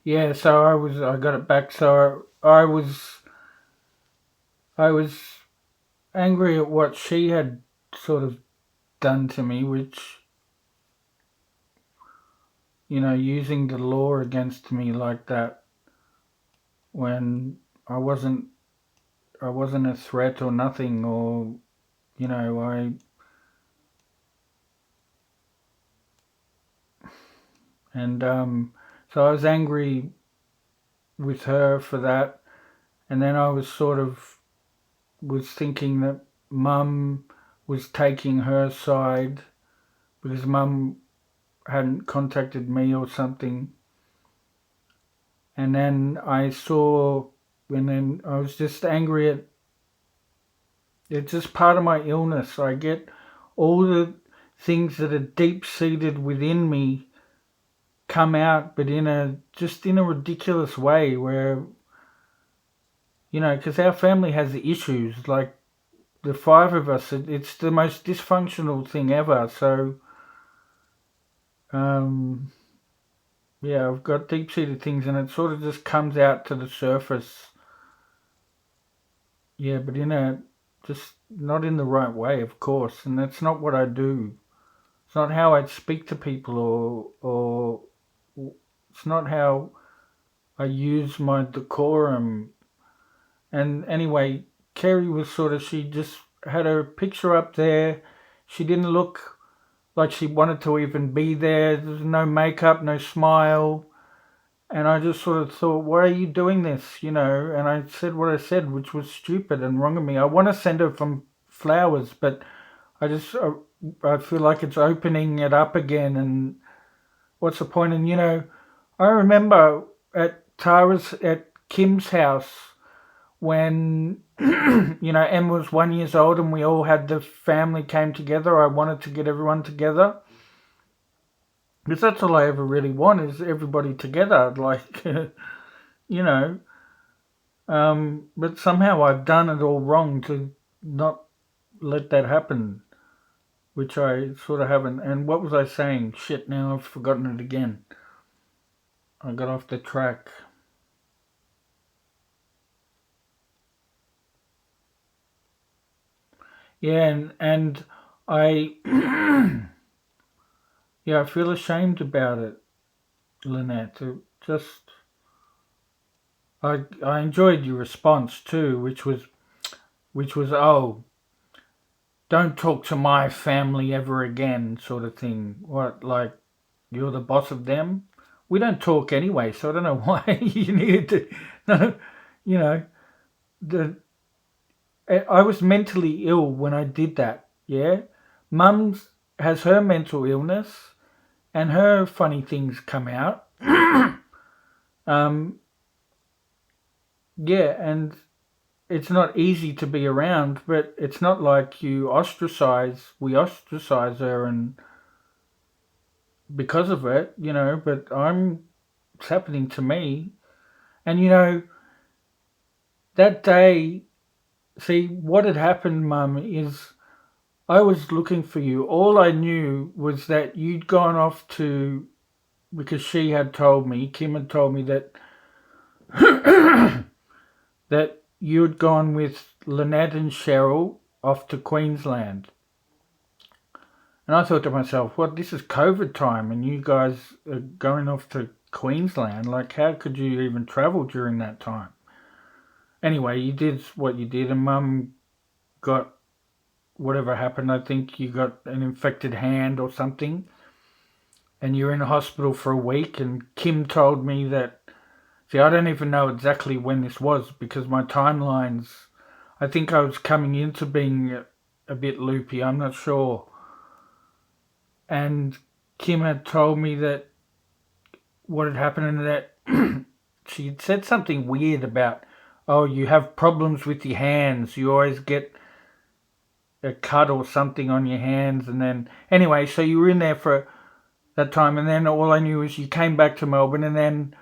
Yeah, so I got it back. So I was angry at what she had sort of done to me, which, using the law against me like that when I wasn't, I wasn't a threat or nothing, or, I, and, so I was angry with her for that. And then I was thinking that mum was taking her side because mum hadn't contacted me or something. And then and then I was just angry at it's just part of my illness. I get all the things that are deep seated within me come out, but in a ridiculous way where, because our family has issues. Like the five of us, it's the most dysfunctional thing ever. So, um, yeah, I've got deep seated things, and it sort of just comes out to the surface. Yeah, but just not in the right way, of course, and that's not what I do. It's not how I speak to people, or it's not how I use my decorum. And anyway, Kerry was she just had her picture up there. She didn't look like she wanted to even be there. There's no makeup, no smile. And I just sort of thought, why are you doing this? And I said what I said, which was stupid and wrong of me. I want to send her some flowers, but I feel like it's opening it up again. And what's the point? And, I remember at Kim's house when, Emma was 1 year old and we all had the family came together. I wanted to get everyone together because that's all I ever really want is everybody together. Like, you know, but somehow I've done it all wrong to not let that happen, which I sort of haven't. And what was I saying? Shit, now I've forgotten it again. I got off the track. Yeah, and I, yeah, I feel ashamed about it, Lynette. I enjoyed your response too, which was oh, don't talk to my family ever again, sort of thing. What, like you're the boss of them? We don't talk anyway, so I don't know why you needed to. No, you know, the I was mentally ill when I did that. Yeah, Mum's has her mental illness and her funny things come out. um, yeah, and it's not easy to be around, but it's not like we ostracize her and because of it, but it's happening to me. And that day, see what had happened, Mum, is I was looking for you. All I knew was that you'd gone off to because Kim had told me that that you'd gone with Lynette and Cheryl off to Queensland. And I thought to myself, what, this is COVID time and you guys are going off to Queensland? Like, how could you even travel during that time? Anyway, you did what you did, and Mum got whatever happened. I think you got an infected hand or something, and you're in a hospital for a week. And Kim told me that, see, I don't even know exactly when this was because my timelines, I think I was coming into being a bit loopy, I'm not sure. And Kim had told me that what had happened and that she had said something weird about, oh, you have problems with your hands. You always get a cut or something on your hands. And then, anyway, so you were in there for that time. And then all I knew is you came back to Melbourne. And then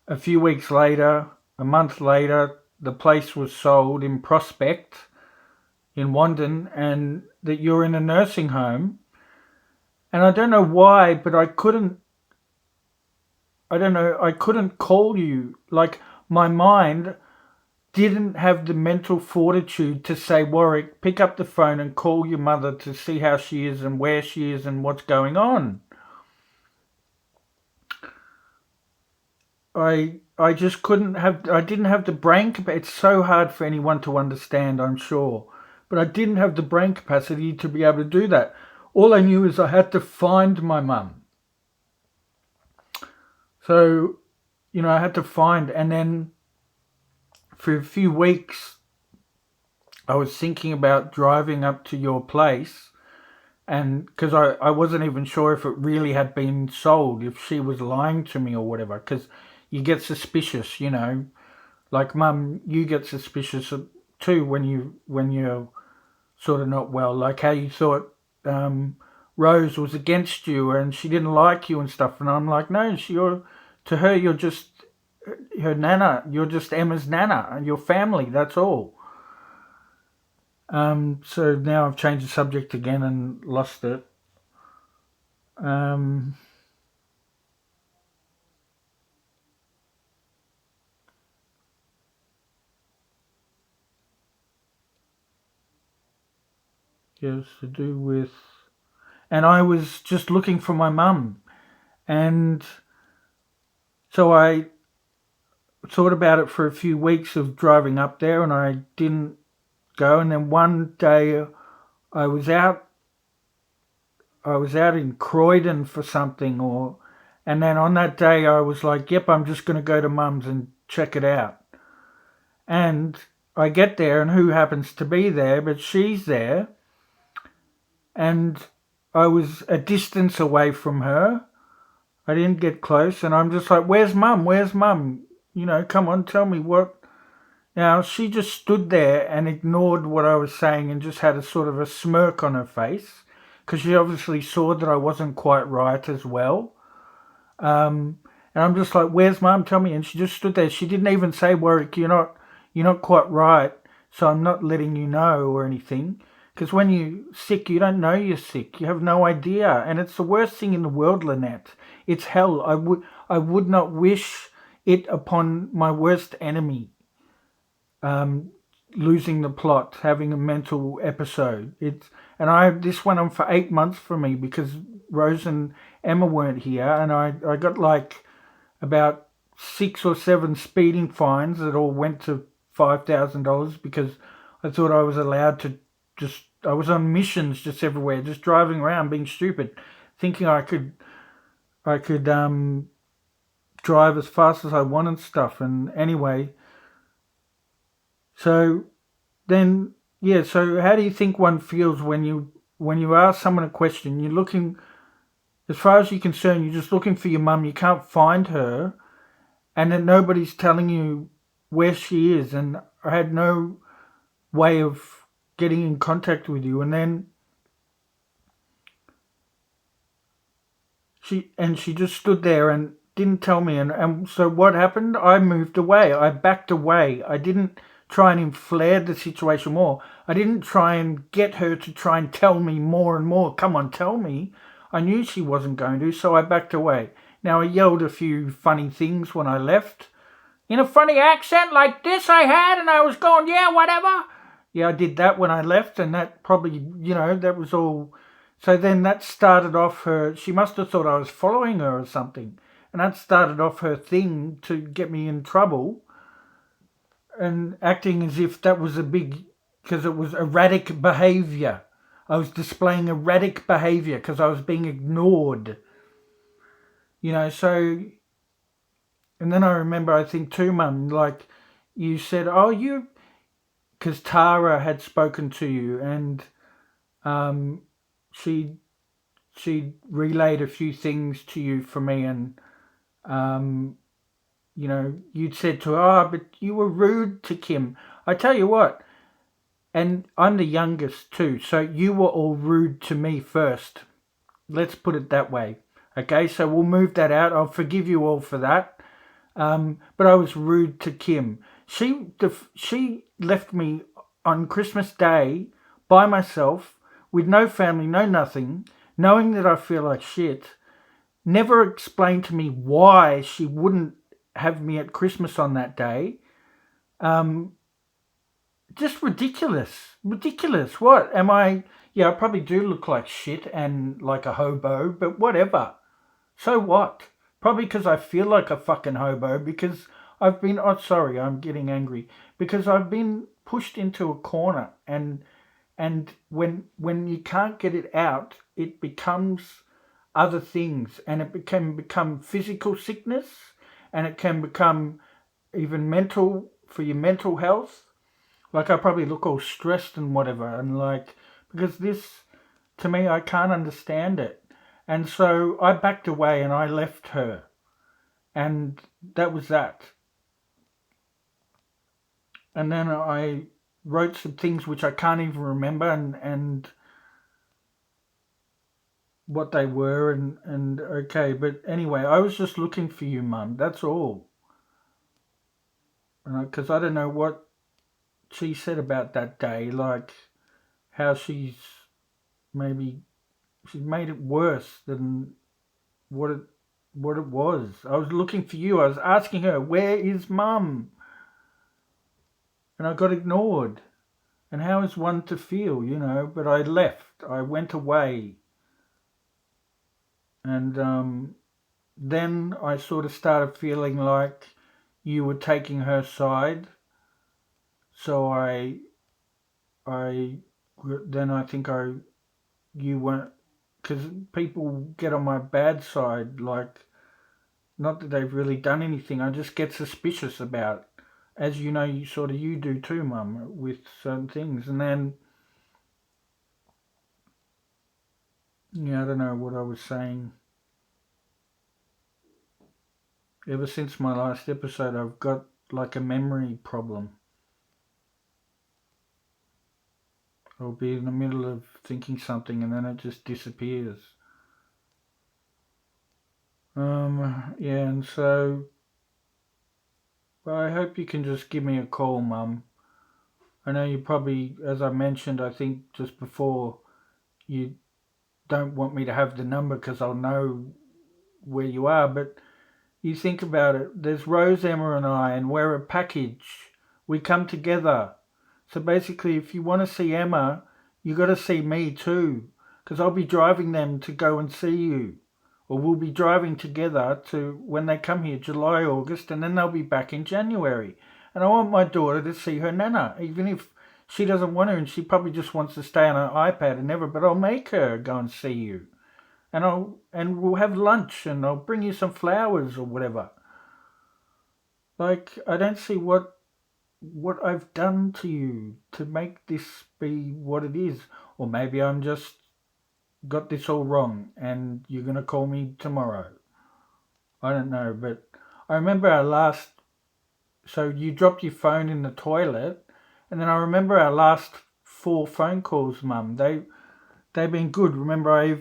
a few weeks later, a month later, the place was sold in Prospect in Wandon and that you're in a nursing home. And I don't know why, but I couldn't I don't know, I couldn't call you. Like, my mind didn't have the mental fortitude to say, Warwick, pick up the phone and call your mother to see how she is and where she is and what's going on. I just couldn't have, I didn't have the brain capacity. It's so hard for anyone to understand, I'm sure. But I didn't have the brain capacity to be able to do that. All I knew is I had to find my mum. So, I had to find, and then for a few weeks, I was thinking about driving up to your place, and because I wasn't even sure if it really had been sold, if she was lying to me or whatever, because you get suspicious, like mum, you get suspicious too when you're sort of not well, like how you thought Rose was against you and she didn't like you and stuff, and I'm like, no, to her you're just her nana, you're just Emma's nana and your family, that's all. So now I've changed the subject again and lost it. Um, yes, to do with, and I was just looking for my mum, and so I thought about it for a few weeks of driving up there, and I didn't go. And then one day I was out, I was out in Croydon for something, and then on that day I was like, yep, I'm just going to go to mum's and check it out. And I get there, and who happens to be there? But she's there, and I was a distance away from her. I didn't get close, and I'm just like, "Where's mum? Where's mum? Come on, tell me what." Now she just stood there and ignored what I was saying, and just had a sort of a smirk on her face, because she obviously saw that I wasn't quite right as well. And I'm just like, "Where's mum? Tell me." And she just stood there. She didn't even say, "Warwick, you're not quite right, so I'm not letting you know or anything." Because when you're sick, you don't know you're sick. You have no idea, and it's the worst thing in the world, Lynette. It's hell. I would not wish it upon my worst enemy. Um, Losing the plot, having a mental episode. This went on for 8 months for me because Rose and Emma weren't here, and I got like about 6 or 7 speeding fines that all went to $5,000 because I thought I was allowed to just. I was on missions just everywhere, just driving around being stupid, thinking I could drive as fast as I wanted stuff. And anyway, so then yeah. So how do you think one feels when you ask someone a question? You're looking, as far as you're concerned, you're just looking for your mum. You can't find her, and then nobody's telling you where she is, and I had no way of getting in contact with you. And then she just stood there and didn't tell me. And so what happened? I moved away. I backed away. I didn't try and inflare the situation more. I didn't try and get her to try and tell me more and more. Come on, tell me. I knew she wasn't going to, so I backed away. Now I yelled a few funny things when I left. In a funny accent like this I had, and I was going, yeah, whatever. Yeah, I did that when I left, and that probably, that was all. So then that started off her. She must have thought I was following her or something, and that started off her thing to get me in trouble, and acting as if that was a big, because it was erratic behaviour. I was displaying erratic behaviour because I was being ignored. So, and then I remember, I think too, Mum, like you said, oh, because Tara had spoken to you, and um, she relayed a few things to you for me, and um, you'd said to her, oh, but you were rude to Kim. I tell you what, and I'm the youngest too, so you were all rude to me first. Let's put it that way. Okay, so we'll move that out. I'll forgive you all for that. But I was rude to Kim. She left me on Christmas Day by myself with no family, no nothing, knowing that I feel like shit. never explained to me why she wouldn't have me at Christmas on that day. Um, just ridiculous. Ridiculous. What? Am I. Yeah, I probably do look like shit and like a hobo, but whatever. So what? Probably because I feel like a fucking hobo because I've been. Oh, sorry, I'm getting angry. Because I've been pushed into a corner and when you can't get it out, it becomes other things, and it can become physical sickness, and it can become even mental for your mental health. Like I probably look all stressed and whatever, and like because this to me I can't understand it, and so I backed away and I left her, and that was that. And then I wrote some things which I can't even remember, and what they were and okay, but anyway, I was just looking for you, mum, that's all. Because I don't know what she said about that day, like how maybe she's made it worse than what it what it was. I was looking for you, I was asking her where is mum, and I got ignored. And how is one to feel, but I left, I went away, and then I sort of started feeling like you were taking her side. So I, then I think you weren't, because people get on my bad side, like, not that they've really done anything, I just get suspicious about it. As you know, you do too, mum, with certain things. And then, yeah, I don't know what I was saying. Ever since my last episode, I've got like a memory problem. I'll be in the middle of thinking something and then it just disappears. Yeah, and so well, I hope you can just give me a call, mum. I know you probably, as I mentioned, I think just before, you don't want me to have the number because I'll know where you are, but you think about it. There's Rose, Emma, and I, and we're a package. We come together. So basically, if you want to see Emma, you got to see me too, because I'll be driving them to go and see you, or we'll be driving together to when they come here, July, August, and then they'll be back in January. And I want my daughter to see her nana, even if she doesn't want to, and she probably just wants to stay on her iPad and never. But I'll make her go and see you, and we'll have lunch, and I'll bring you some flowers or whatever. Like I don't see what I've done to you to make this be what it is. Or maybe I'm just got this all wrong and you're going to call me tomorrow. I don't know, but I remember our last. So you dropped your phone in the toilet, and then I remember our last four phone calls, mum. They've been good. Remember, I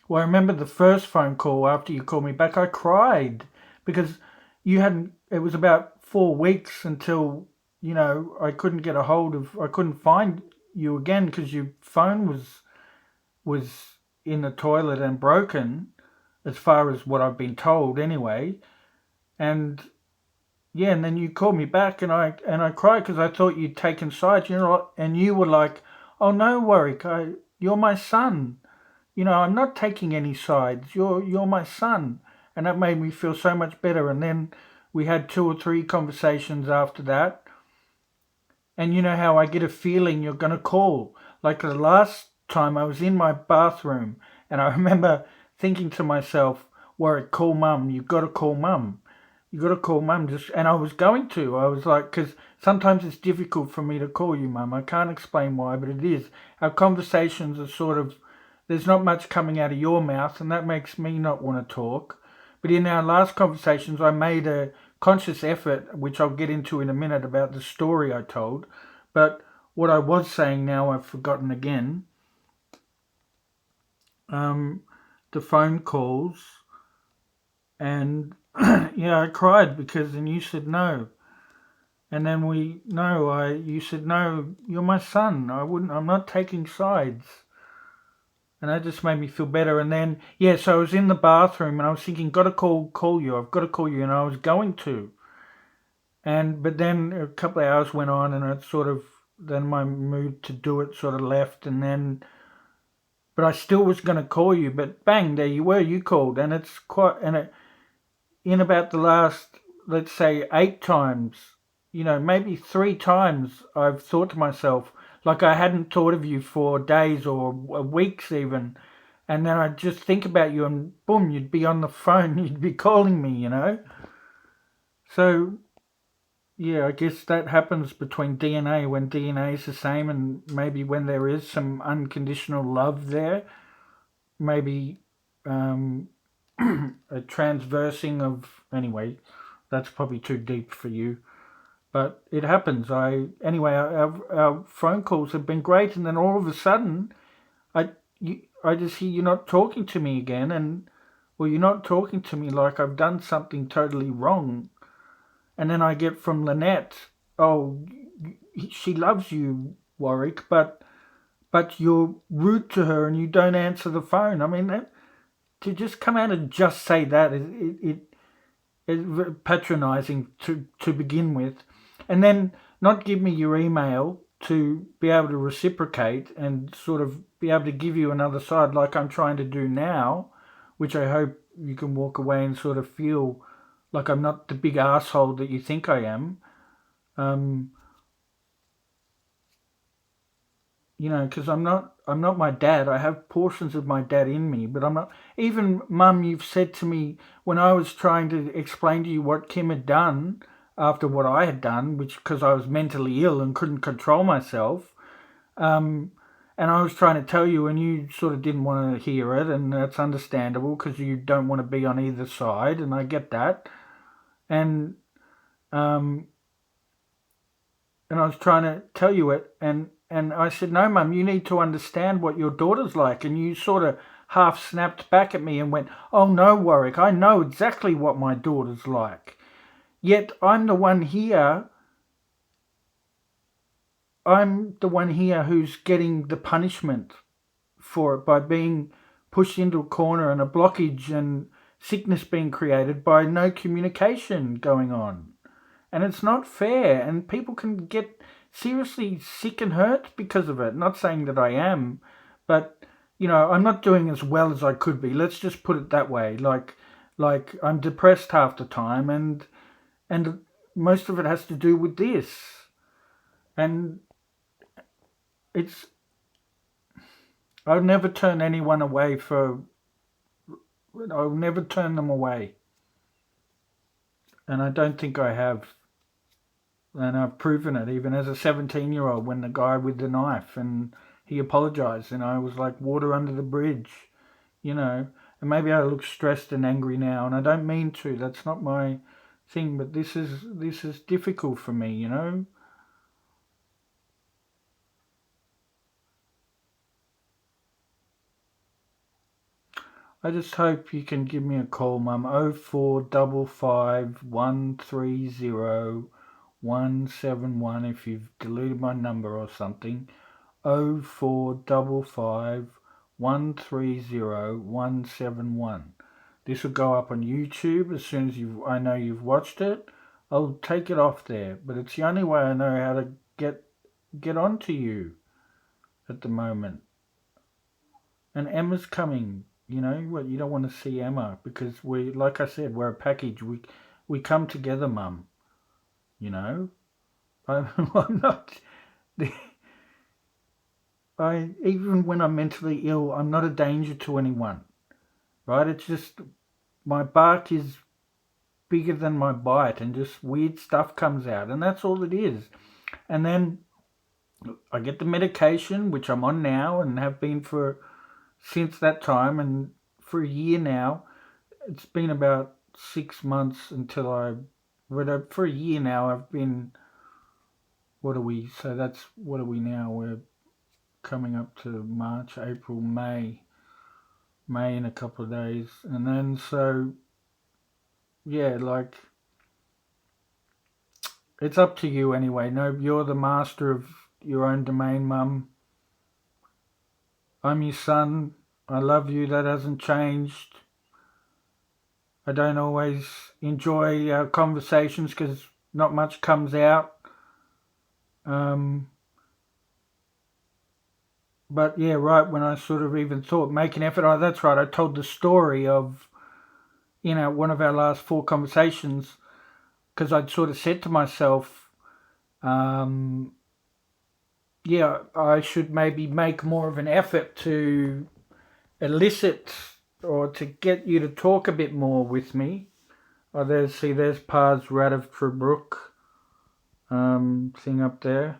remember the first phone call after you called me back. I cried because you hadn't. It was about 4 weeks until I couldn't get a hold of. I couldn't find you again because your phone was in the toilet and broken, as far as what I've been told anyway. And yeah, and then you called me back, and I cried because I thought you'd taken sides, and you were like, "Oh no, Warwick, you're my son. I'm not taking any sides. You're my son," and that made me feel so much better. And then we had two or three conversations after that, and you know how I get a feeling you're gonna call. Like the last time I was in my bathroom, and I remember thinking to myself, "Warwick, call mum. You got to call mum." You got to call mum, just, and I was going to. I was like, because sometimes it's difficult for me to call you mum. I can't explain why, but it is. Our conversations are sort of, there's not much coming out of your mouth, and that makes me not want to talk. But in our last conversations, I made a conscious effort, which I'll get into in a minute about the story I told. But what I was saying now, I've forgotten again. Um, the phone calls, and yeah, I cried because, and you said no. And then you said, no, you're my son. I'm not taking sides. And that just made me feel better. And then, yeah, so I was in the bathroom and I was thinking, got to call you. I've got to call you, and I was going to. And but then a couple of hours went on, and it sort of then my mood to do it sort of left, and then but I still was going to call you. But bang, there you were. You called, and it's quite and it, in about the last, let's say, 8 times, maybe 3 times, I've thought to myself, like I hadn't thought of you for days or weeks even. And then I'd just think about you and boom, you'd be on the phone, you'd be calling me. So, yeah, I guess that happens between DNA when DNA is the same, and maybe when there is some unconditional love there, maybe um, a transversing of. Anyway, that's probably too deep for you. But it happens. Anyway. Our phone calls have been great, and then all of a sudden, I just hear you're not talking to me again, and well, you're not talking to me like I've done something totally wrong, and then I get from Lynette, oh, she loves you, Warwick, but you're rude to her and you don't answer the phone. I mean, to just come out and just say that is patronising to begin with, and then not give me your email to be able to reciprocate and sort of be able to give you another side like I'm trying to do now, which I hope you can walk away and sort of feel like I'm not the big asshole that you think I am. Um, because I'm not my dad. I have portions of my dad in me, but I'm not. Even Mum, you've said to me when I was trying to explain to you what Kim had done after what I had done, which because I was mentally ill and couldn't control myself, um, and I was trying to tell you, and you sort of didn't want to hear it, and that's understandable because you don't want to be on either side, and I get that, and um, and I was trying to tell you it, and I said, "No, Mum, you need to understand what your daughter's like." And you sort of half snapped back at me and went, "Oh no, Warwick, I know exactly what my daughter's like. Yet I'm the one here who's getting the punishment for it by being pushed into a corner and a blockage and sickness being created by no communication going on." And it's not fair, and people can get seriously sick and hurt because of it. Not saying that I am, but I'm not doing as well as I could be. Let's just put it that way. Like I'm depressed half the time, and most of it has to do with this. And it's I'll never turn anyone away for. I'll never turn them away, and I don't think I have. And I've proven it even as a 17-year-old when the guy with the knife and he apologized and I was like water under the bridge, you know. And maybe I look stressed and angry now and I don't mean to. That's not my thing, but this is difficult for me. I just hope you can give me a call, Mum. 0455 130 171 if you've deleted my number or something. 0455 130 171. This will go up on YouTube as soon as I know you've watched it. I'll take it off there, but it's the only way I know how to get onto you at the moment. And Emma's coming. What, you don't want to see Emma because like I said, we're a package. We come together, Mum. You know, I'm not. I even when I'm mentally ill, I'm not a danger to anyone, right? It's just my bark is bigger than my bite, and just weird stuff comes out, and that's all it is. And then I get the medication, which I'm on now, and have been for since that time, and for a year now. It's been about 6 months until for a year now, I've been. What are we? So that's what are we now? We're coming up to March, April, May in a couple of days, and then so yeah, like it's up to you anyway. No, you're the master of your own domain, Mum. I'm your son. I love you. That hasn't changed. I don't always enjoy our conversations because not much comes out. Um, but yeah, right when I sort of even thought make an effort. Oh, that's right. I told the story of one of our last four conversations because I'd sort of said to myself, um, yeah, I should maybe make more of an effort to elicit or to get you to talk a bit more with me. Oh, there's Pars Radovtrabrook thing up there.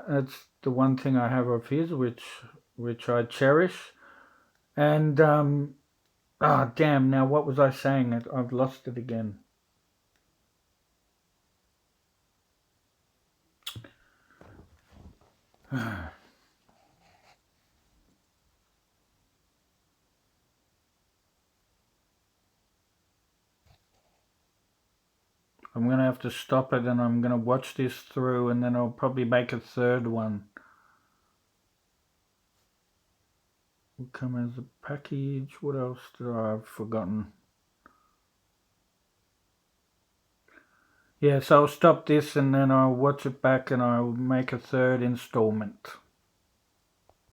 That's the one thing I have of his, which I cherish. And damn! Now what was I saying? I've lost it again. I'm gonna have to stop it, and I'm gonna watch this through, and then I'll probably make a third one. Will come as a package. What else did I've forgotten? Yeah, so I'll stop this and then I'll watch it back and I'll make a third installment.